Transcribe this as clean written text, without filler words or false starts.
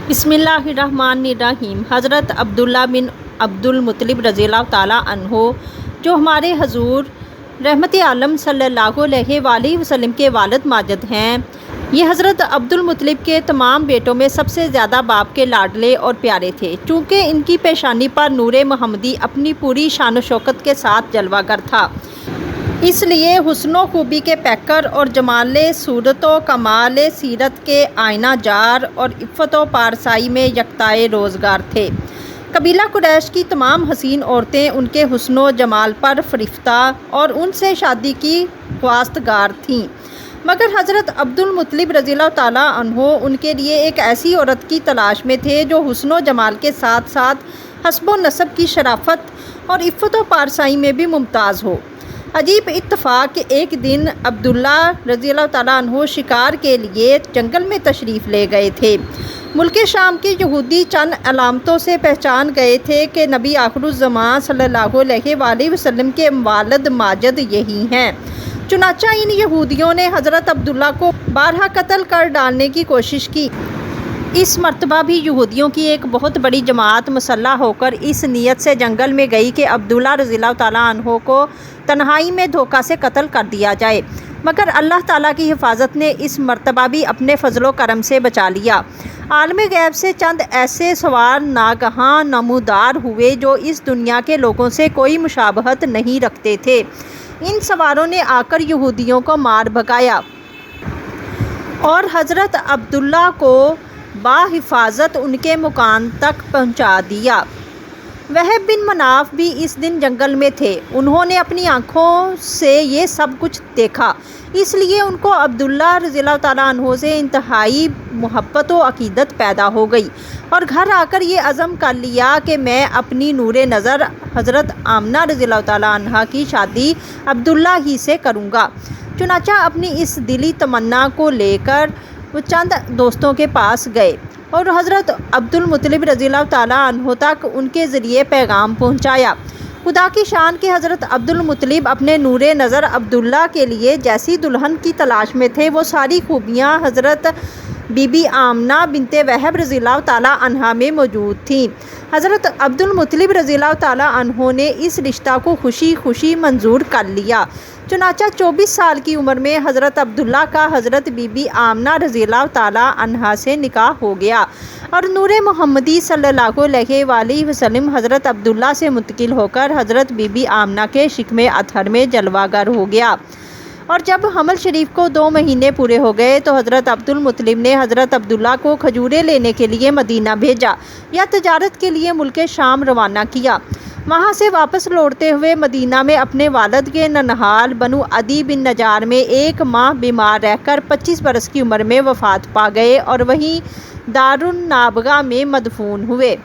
بسم اللہ الرحمن الرحیم۔ حضرت عبداللہ بن عبدالمطلب رضی اللہ تعالیٰ عنہ جو ہمارے حضور رحمت عالم صلی اللہ علیہ وآلہ وسلم کے والد ماجد ہیں، یہ حضرت عبدالمطلب کے تمام بیٹوں میں سب سے زیادہ باپ کے لاڈلے اور پیارے تھے، چونکہ ان کی پیشانی پر نور محمدی اپنی پوری شان و شوکت کے ساتھ جلوہ گر تھا، اس لیے حسن و خوبی کے پیکر اور جمال صورت و کمال سیرت کے آئینہ جار اور عفت و پارسائی میں یکتائے روزگار تھے۔ قبیلہ قریش کی تمام حسین عورتیں ان کے حسن و جمال پر فریفتہ اور ان سے شادی کی خواستگار تھیں، مگر حضرت عبدالمطلب رضی اللہ تعالیٰ عنہ ان کے لیے ایک ایسی عورت کی تلاش میں تھے جو حسن و جمال کے ساتھ ساتھ حسب و نسب کی شرافت اور عفت و پارسائی میں بھی ممتاز ہو۔ عجیب اتفاق کہ ایک دن عبداللہ رضی اللہ تعالیٰ عنہ شکار کے لیے جنگل میں تشریف لے گئے تھے۔ ملک شام کے یہودی چند علامتوں سے پہچان گئے تھے کہ نبی آخر الزمان صلی اللہ علیہ وآلہ وسلم کے والد ماجد یہی ہیں۔ چنانچہ ان یہودیوں نے حضرت عبداللہ کو بارہا قتل کر ڈالنے کی کوشش کی۔ اس مرتبہ بھی یہودیوں کی ایک بہت بڑی جماعت مسلح ہو کر اس نیت سے جنگل میں گئی کہ عبداللہ رضی اللہ تعالیٰ عنہ کو تنہائی میں دھوکہ سے قتل کر دیا جائے، مگر اللہ تعالیٰ کی حفاظت نے اس مرتبہ بھی اپنے فضل و کرم سے بچا لیا۔ عالم غیب سے چند ایسے سوار ناگہاں نمودار ہوئے جو اس دنیا کے لوگوں سے کوئی مشابہت نہیں رکھتے تھے۔ ان سواروں نے آ کر یہودیوں کو مار بھگایا اور حضرت عبداللہ کو بحفاظت ان کے مکان تک پہنچا دیا۔ وہب بن مناف بھی اس دن جنگل میں تھے، انہوں نے اپنی آنکھوں سے یہ سب کچھ دیکھا، اس لیے ان کو عبداللہ رضی اللہ تعالیٰ عنہ سے انتہائی محبت و عقیدت پیدا ہو گئی، اور گھر آ کر یہ عزم کر لیا کہ میں اپنی نور نظر حضرت آمنہ رضی اللہ تعالیٰ عنہ کی شادی عبداللہ ہی سے کروں گا۔ چنانچہ اپنی اس دلی تمنا کو لے کر وہ چند دوستوں کے پاس گئے اور حضرت عبدالمطلب رضی اللہ تعالیٰ عنہ تک ان کے ذریعے پیغام پہنچایا۔ خدا کی شان کے حضرت عبدالمطلب اپنے نور نظر عبداللہ کے لیے جیسی دلہن کی تلاش میں تھے، وہ ساری خوبیاں حضرت بی بی آمنہ بنت وہب رضی اللہ تعالیٰ عنہا میں موجود تھیں۔ حضرت عبدالمطلب رضی اللہ تعالیٰ عنہ نے اس رشتہ کو خوشی خوشی منظور کر لیا۔ چنانچہ 24 سال کی عمر میں حضرت عبداللہ کا حضرت بی بی آمنہ رضی اللہ تعالیٰ عنہا سے نکاح ہو گیا، اور نور محمدی صلی اللہ علیہ وآلہ وسلم حضرت عبداللہ سے منتقل ہو کر حضرت بی بی آمنہ کے شکم اطہر میں جلوہ گر ہو گیا۔ اور جب حمل شریف کو 2 مہینے پورے ہو گئے تو حضرت عبدالمطلب نے حضرت عبداللہ کو کھجوریں لینے کے لیے مدینہ بھیجا یا تجارت کے لیے ملک شام روانہ کیا۔ وہاں سے واپس لوٹتے ہوئے مدینہ میں اپنے والد کے ننہال بنو عدی بن نجار میں 1 ماہ بیمار رہ کر 25 برس کی عمر میں وفات پا گئے اور وہیں دار النابغہ میں مدفون ہوئے۔